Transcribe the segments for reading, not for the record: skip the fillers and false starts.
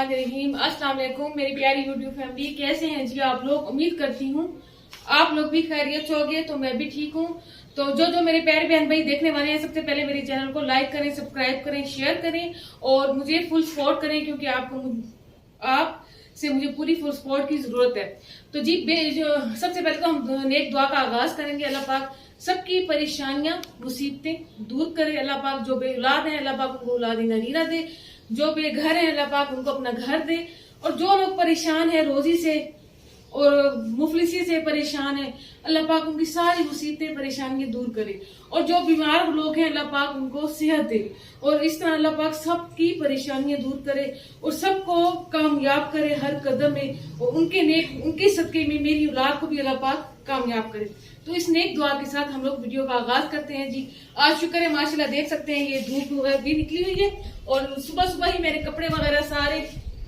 बिस्मिल्लाहिर्रहमानिर्रहीम। अस्सलाम वालेकुम मेरी प्यारी यूट्यूब फैमिली, कैसे हैं जी आप लोग। उम्मीद करती हूँ आप लोग भी खैरियत से होंगे, तो मैं भी ठीक हूँ। तो जो मेरे प्यारे बहन भाई देखने वाले हैं, सबसे पहले मेरे चैनल को लाइक करें, सब्सक्राइब करें, शेयर करें और मुझे फुल सपोर्ट करें, क्योंकि आप से मुझे पूरी फुल सपोर्ट की जरूरत है। तो जी सबसे पहले तो हम नेक दुआ का आगाज करेंगे। अल्लाह पाक सबकी परेशानियां मुसीबतें दूर करे। अल्लाह पाक जो बे औलाद है, अल्लाह पाक उनको औलाद नरीना दे। जो बेघर है, अल्लाह पाक उनको अपना घर दे। और जो लोग परेशान है रोजी से और मुफलिसी से परेशान है, अल्लाह पाक उनकी सारी मुसीबतें परेशानियां दूर करे। और जो बीमार लोग हैं, अल्लाह पाक उनको सेहत दे। और इस तरह अल्लाह पाक सबकी परेशानियां दूर करे और सबको कामयाब करे हर कदम में। और उनके सदके में मेरी औलाद को भी अल्लाह पाक कामयाब करे। तो इस नेक दुआ के साथ हम लोग वीडियो का आगाज करते हैं जी। आज शुक्र है माशाल्लाह, देख सकते हैं ये धूप वगैरह भी निकली हुई है और सुबह सुबह ही मेरे कपड़े वगैरह सारे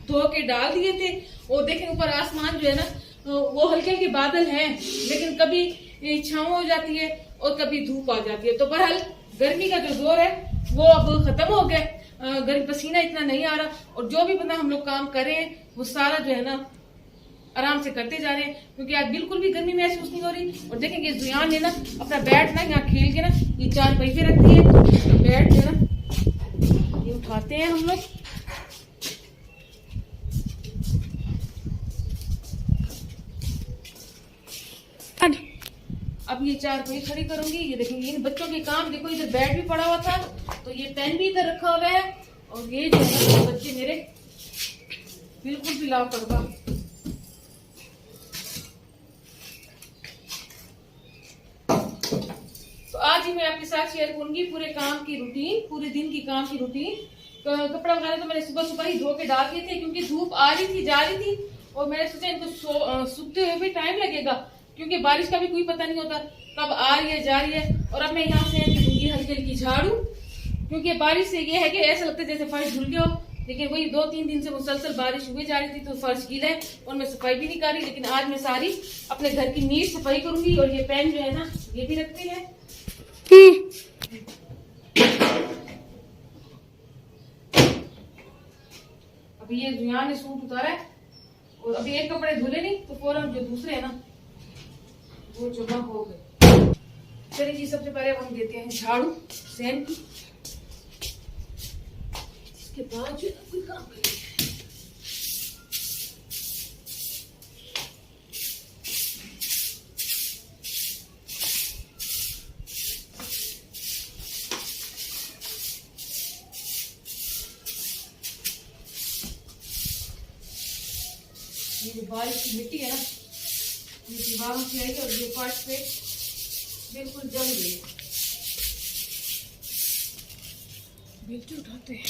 धो के डाल दिए थे। और देखें ऊपर आसमान जो है ना, वो हल्के हल्के बादल हैं, लेकिन कभी छाँव हो जाती है और कभी धूप आ जाती है। तो बहरहाल गर्मी का जो जोर है वो अब खत्म हो गया। गर्मी पसीना इतना नहीं आ रहा और जो भी बंदा हम लोग काम कर रहे हैं वो सारा जो है ना आराम से करते जा रहे हैं, क्योंकि आज बिल्कुल भी गर्मी महसूस नहीं हो रही। और देखेंगे जुयान ने ना अपना बैट ना यहाँ खेल के ना ये 4 पैसे रखती है। बैट जो है ना ये उठाते हैं हम लोग। अब ये 4 पैसे खड़ी करूंगी। ये देखेंगे इन बच्चों के काम देखो, इधर बैट भी पड़ा हुआ था तो ये पेन भी इधर रखा हुआ है। और ये जो है बच्चे मेरे बिल्कुल भी लापरवाह। आज ही मैं आपके साथ शेयर करूंगी पूरे काम की रूटीन, पूरे दिन की काम की रूटीन। कपड़ा वगैरह तो मैंने सुबह सुबह ही धो के डाल दिए थे, क्योंकि धूप आ रही थी जा रही थी और मैंने सोचा इनको सूखते हुए भी टाइम लगेगा, क्योंकि बारिश का भी कोई पता नहीं होता कब आ रही है जा रही है। और अब मैं यहाँ से दूंगी हल्की हल्की झाड़ू, क्योंकि बारिश से ये है कि ऐसा लगता है जैसे फर्श धुल गया हो, लेकिन वही 2-3 दिन से मुसलसल बारिश हुई जा रही थी तो फर्श गीला है और मैं सफाई भी नहीं कर रही। लेकिन आज मैं सारी अपने घर की नीट सफाई करूंगी। और ये पेन जो है ना ये भी रखती है। अभी ये जुयान ने सूट उतारा है और अभी एक कपड़े धुले नहीं तो फौरन जो दूसरे है ना वो जमा हो गए। चलिए जी, सबसे पहले हम देते हैं झाड़ू सैन की, इसके बाद जो कोई काम करेंगे। ये जो बारिश की मिट्टी है ना ये दीवारों से आई और ये फर्श पे बिल्कुल जम गई। मिट्टी उठाते हैं।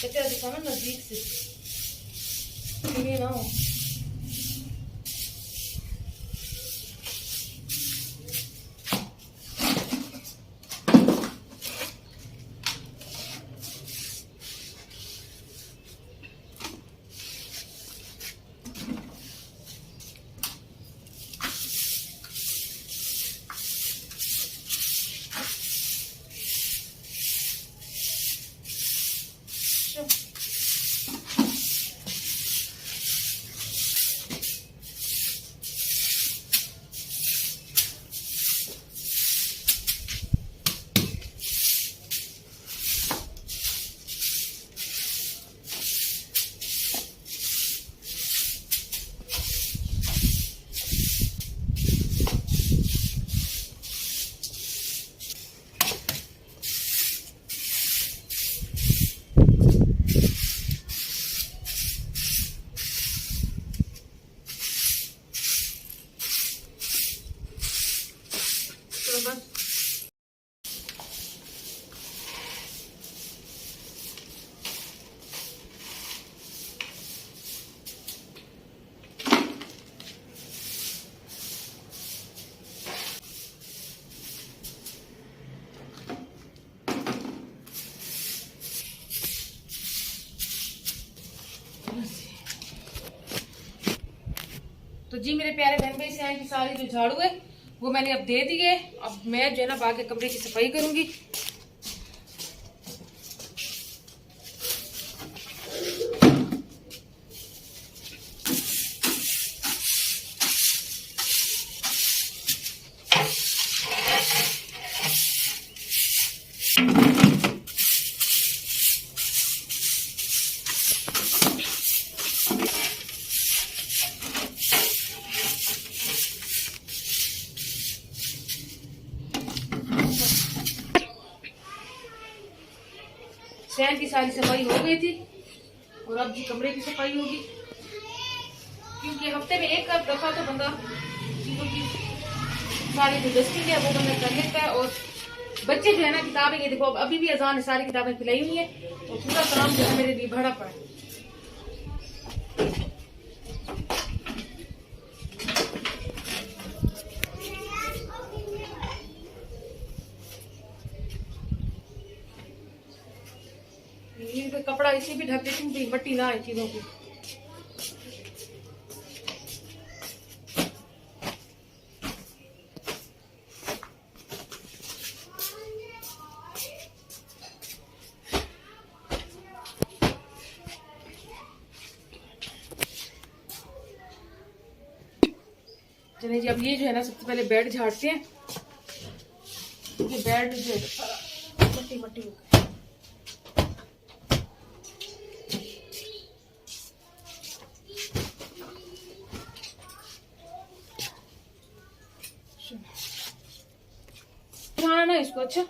क्या दिखाना नजदीक से ये ना हो। तो जी मेरे प्यारे बहन भाई से की सारी जो झाड़ू है वो मैंने अब दे दिए। अब मैं जो है ना बाकी कमरे की सफाई करूंगी। शहर की सारी सफाई हो गई थी और अब जी कमरे की सफाई होगी, क्योंकि हफ्ते में एक दफा तो बंदा चीजों की सारी जो डस्टिंग है वो बंदा कर लेता है। और बच्चे जो है ना किताबें, ये देखो अभी भी अजान है, सारी किताबें खिलाई हुई है और पूरा काम जो है मेरे लिए भरा पड़ा है। ये कपड़ा इसी भी ढक देती हूँ, मट्टी ना आए चीजों की। चलिए जी, अब ये जो है ना सबसे पहले बेड झाड़ते हैं। ये बेड जो है मट्टी मट्टी हो गई। उठाना ना इसको, अच्छा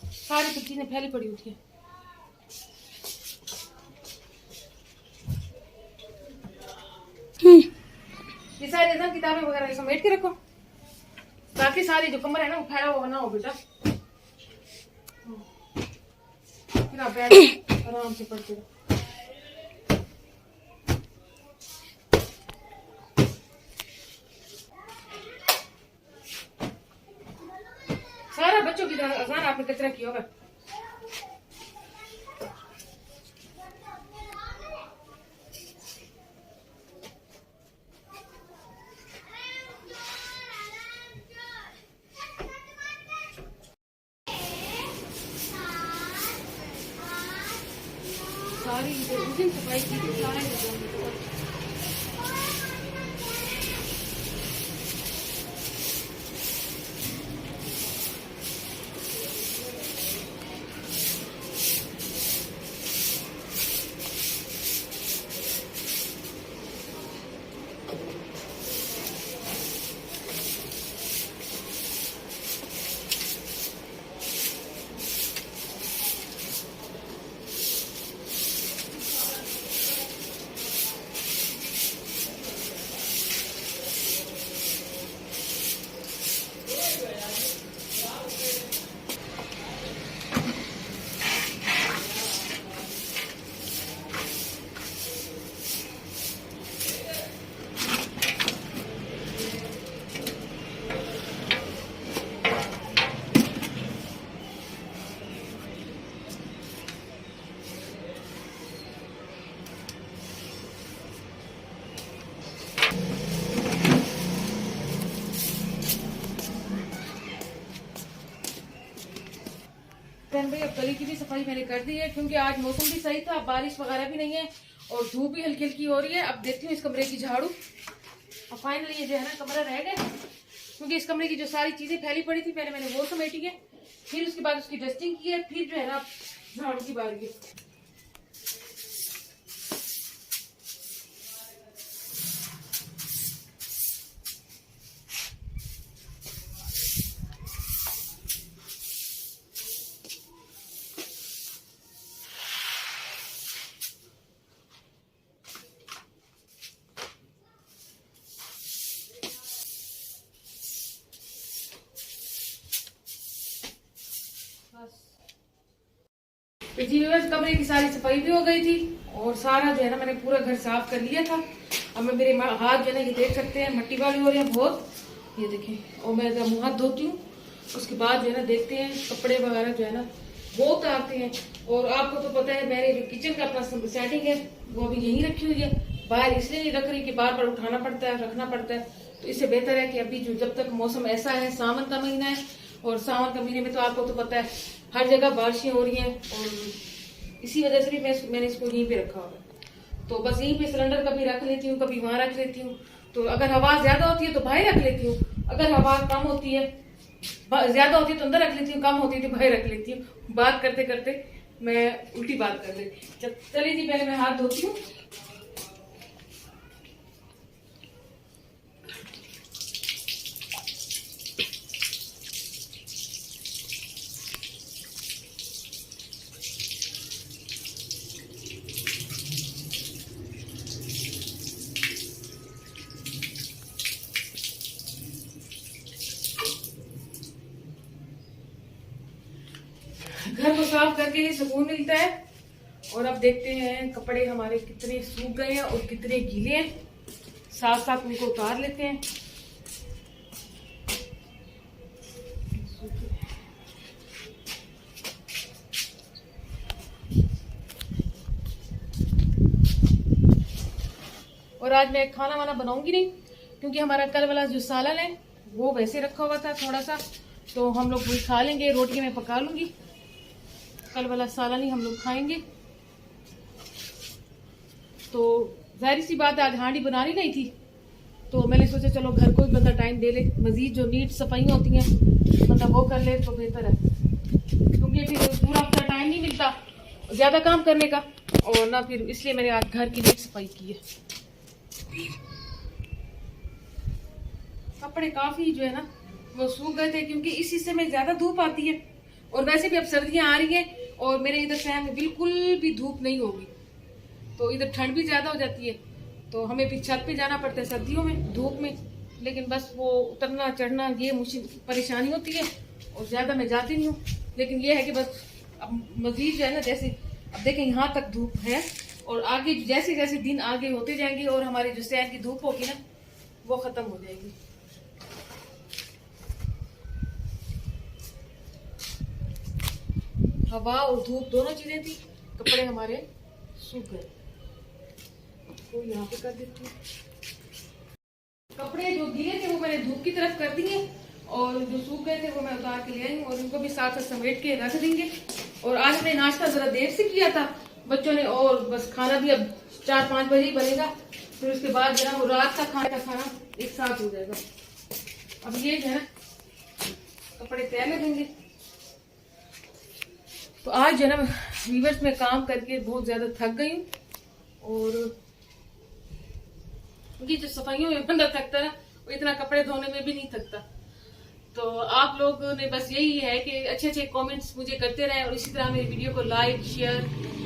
सारी सब चीजें फैली पड़ी होती है। ये सारी ऐसा किताबें वगैरह समेट के रखो, ताकि सारी जो कमरा है ना वो फैला हुआ ना हो बेटा। फिर आप बैठ आराम से पढ़ते रहो। सारा बच्चों की तरह आसान आपने कचरा किया होगा। सारी उस दिन सफाई की थी, सारा भाई अब गली की भी सफाई मैंने कर दी है, क्योंकि आज मौसम भी सही था, बारिश वगैरह भी नहीं है और धूप भी हल्की हल्की हो रही है। अब देखती हूँ इस कमरे की झाड़ू। और फाइनली ये जो है ना कमरा रह गया, क्योंकि इस कमरे की जो सारी चीजें फैली पड़ी थी पहले मैंने वो समेटी है, फिर उसके बाद उसकी डस्टिंग की है, फिर जो है ना झाड़ू की बारी है। तो जी बस कमरे की सारी सफाई भी हो गई थी और सारा जो है ना मैंने पूरा घर साफ कर लिया था। अब मैं मेरे हाथ जो है ना ये देख सकते हैं मट्टी वाली हो रही है बहुत, ये देखें। और मैं जब मुँह हाथ धोती हूँ उसके बाद जो है ना देखते हैं कपड़े वगैरह जो है ना वो उतारते हैं। और आपको तो पता है मेरे जो किचन का अपना सेटिंग है वो अभी यहीं रखी हुई है, बाहर इसलिए नहीं रख रही कि बार बार उठाना पड़ता है रखना पड़ता है, तो इससे बेहतर है कि अभी जो जब तक मौसम ऐसा है, सावन का महीना है, और सावन के महीने में तो आपको तो पता है हर जगह बारिशें हो रही हैं, और इसी वजह से भी मैंने इसको यहीं पे रखा हुआ है। तो बस यहीं पे सिलेंडर कभी रख लेती हूँ, कभी वहां रख लेती हूँ। तो अगर हवा ज्यादा होती है तो बाहर रख लेती हूँ, अगर हवा कम होती है, ज्यादा होती है तो अंदर रख लेती हूँ, कम होती है तो बाहर रख लेती हूँ। बात करते करते मैं उल्टी बात कर लेती। चलिए जी, पहले मैं हाथ धोती हूँ। घर को साफ करके ही सुकून मिलता है। और अब देखते हैं कपड़े हमारे कितने सूख गए हैं और कितने गीले हैं, साथ साथ उनको उतार लेते हैं। और आज मैं खाना वाना बनाऊंगी नहीं, क्योंकि हमारा कल वाला जो सालन है वो वैसे रखा हुआ था थोड़ा सा, तो हम लोग वही खा लेंगे। रोटी में पका लूंगी, कल वाला सालन ही हम लोग खाएंगे। तो जाहिर सी बात है आज हांडी बनानी नहीं थी, तो मैंने सोचा चलो घर को ही बंदा टाइम दे ले, मजीद जो नीट सफाइयाँ होती हैं बंदा वो कर ले तो बेहतर है, क्योंकि फिर पूरा अपना टाइम नहीं मिलता ज्यादा काम करने का, और ना फिर इसलिए मैंने आज घर की नीट सफाई की है। कपड़े काफी जो है ना वो सूख गए थे, क्योंकि इस हिस्से में ज्यादा धूप आती है, और वैसे भी अब सर्दियां आ रही हैं और मेरे इधर शहर में बिल्कुल भी धूप नहीं होगी, तो इधर ठंड भी ज्यादा हो जाती है, तो हमें फिर छत पे जाना पड़ता है सर्दियों में धूप में। लेकिन बस वो उतरना चढ़ना ये मुश्किल परेशानी होती है, और ज्यादा मैं जाती नहीं हूँ। लेकिन ये है कि बस अब मजीद जो है ना, जैसे अब देखें यहाँ तक धूप है, और आगे जैसे जैसे दिन आगे होते जाएंगे और हमारी जो शहर की धूप होगी ना वो खत्म हो जाएगी। हवा और धूप दोनों चीजें थी, कपड़े हमारे सूख गए। तो यहाँ पे कर देती हूँ। कपड़े जो गीले थे वो मैंने धूप की तरफ कर दिए, और जो सूख गए थे वो मैं उतार के ले आई हूँ, और इनको भी साथ साथ समेट के रख देंगे। और आज हमने नाश्ता जरा देर से किया था बच्चों ने, और बस खाना भी अब 4-5 बजे ही बनेगा, फिर उसके बाद जो है वो रात का खाना एक साथ हो जाएगा। अब ये जो है ना कपड़े तैयार लगेंगे। तो आज जो है ना वीवर्स में काम करके बहुत ज्यादा थक गई हूँ, और क्योंकि जो सफाइयों में बंदा थकता है ना, वो इतना कपड़े धोने में भी नहीं थकता। तो आप लोगों ने बस यही है कि अच्छे अच्छे कमेंट्स मुझे करते रहें, और इसी तरह मेरी वीडियो को लाइक शेयर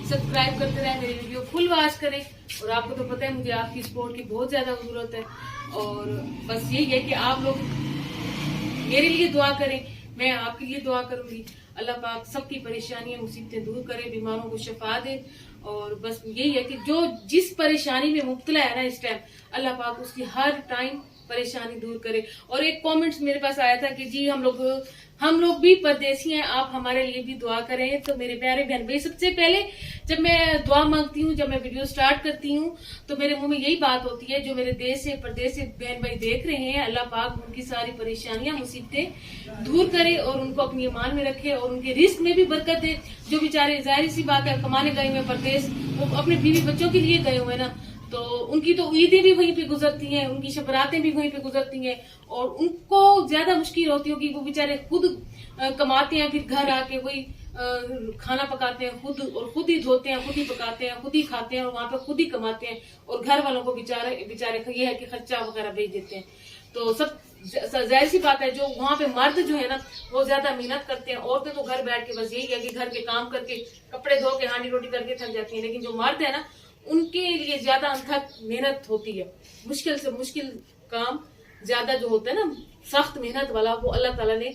सब्सक्राइब करते रहें, मेरी वीडियो फुल वॉच करें। और आपको तो पता है मुझे आपकी सपोर्ट की बहुत ज्यादा जरूरत है, और बस यही है कि आप लोग मेरे लिए दुआ करें, मैं आपके लिए दुआ करूंगी। अल्लाह पाक सबकी परेशानियां मुसीबतें दूर करे, बीमारों को शफा दे। और बस यही है कि जो जिस परेशानी में मुब्तला है ना इस टाइम, अल्लाह पाक उसकी हर टाइम परेशानी दूर करे। और एक कमेंट्स मेरे पास आया था कि जी हम लोग भी परदेसी हैं, आप हमारे लिए भी दुआ करें। तो मेरे प्यारे बहन भाई, सबसे पहले जब मैं दुआ मांगती हूँ, जब मैं वीडियो स्टार्ट करती हूँ, तो मेरे मुंह में यही बात होती है, जो मेरे देश से परदेश से बहन भाई देख रहे हैं, अल्लाह पाक उनकी सारी परेशानियां मुसीबतें दूर करे और उनको अपनी ईमान में रखे, और उनके रिस्क में भी बरकत दे। जो बेचारे जाहिर सी बात है कमाने गए हुए परदेश, वो अपने बीवी बच्चों के लिए गए हुए ना, तो उनकी तो ईदें भी वहीं पे गुजरती हैं, उनकी शबरातें भी वहीं पे गुजरती हैं, और उनको ज्यादा मुश्किल होती होगी। वो बेचारे खुद कमाते हैं, फिर घर आके वही खाना पकाते हैं खुद, और खुद ही धोते हैं, खुद ही पकाते हैं, खुद ही खाते हैं, और वहां पे खुद ही कमाते हैं, और घर वालों को बेचारे ये है कि खर्चा वगैरह भेज देते हैं। तो सब जाहिर सी बात है, जो वहां पे मर्द जो है ना वो ज्यादा मेहनत करते हैं। औरतें तो घर बैठ के बस यही है कि घर के काम करके कपड़े धो के हांडी रोटी करके थक जाती हैं, लेकिन जो मर्द है ना उनके लिए ज्यादा अनथक मेहनत होती है। मुश्किल से मुश्किल काम ज्यादा जो होता है ना, सख्त मेहनत वाला, वो अल्लाह ताला ने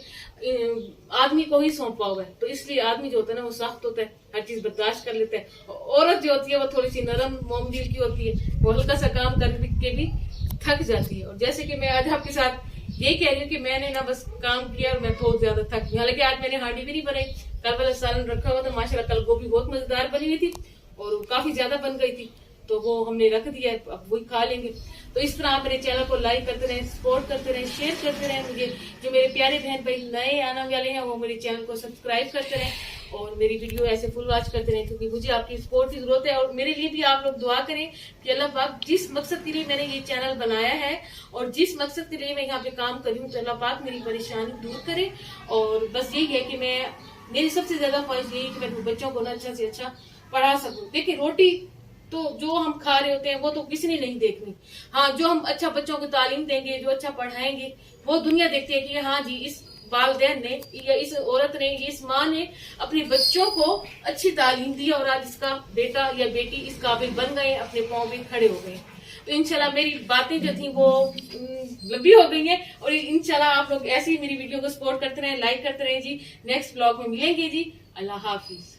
आदमी को ही सौंपा हुआ है। तो इसलिए आदमी जो होता है ना वो सख्त होता है, हर चीज बर्दाश्त कर लेता है। औरत जो होती है वो थोड़ी सी नरम मोमदिल की होती है, वो हल्का सा काम करके भी थक जाती है। और जैसे कि मैं आज आपके साथ यही कह रही हूँ कि मैंने ना बस काम किया और मैं बहुत ज्यादा थक गई। हालांकि आज मैंने हांडी भी नहीं बनाई, कल वाला सालन रखा हुआ था, माशाल्लाह कल गोभी बहुत मजेदार बनी हुई थी और काफी ज्यादा बन गई थी, तो वो हमने रख दिया है, अब वही खा लेंगे। तो इस तरह आप मेरे चैनल को लाइक करते रहें, सपोर्ट करते रहें, शेयर करते रहें। मुझे जो मेरे प्यारे बहन भाई नए आने वाले हैं वो मेरे चैनल को सब्सक्राइब करते रहें और मेरी वीडियो ऐसे फुल वॉच करते रहें, क्योंकि मुझे आपकी सपोर्ट की जरूरत है। और मेरे लिए भी आप लोग दुआ करें कि अल्लाह पाक जिस मकसद के लिए मैंने ये चैनल बनाया है और जिस मकसद के लिए मैं यहाँ पे काम कर रही हूँ, तो अल्लाह पाक मेरी परेशानी दूर करे। और बस यही है कि मेरी सबसे ज्यादा ख्वाहिश यही है कि मैं अपने बच्चों को ना अच्छा से अच्छा पढ़ा सकूं। देखिए, रोटी तो जो हम खा रहे होते हैं वो तो किसी ने नहीं देखनी। हाँ, जो हम अच्छा बच्चों को तालीम देंगे, जो अच्छा पढ़ाएंगे, वो दुनिया देखती है कि हाँ जी, इस वालिदैन ने या इस औरत ने, इस माँ ने अपने बच्चों को अच्छी तालीम दी और आज इसका बेटा या बेटी इस काबिल बन गए, अपने पांव पे खड़े हो गए। तो इंशाल्लाह मेरी बातें जो थी वो लंबी हो गई हैं और इंशाल्लाह आप लोग ऐसे ही मेरी वीडियो को सपोर्ट करते रहें, लाइक करते रहें जी। नेक्स्ट ब्लॉग में मिलेंगे जी। अल्लाह हाफिज।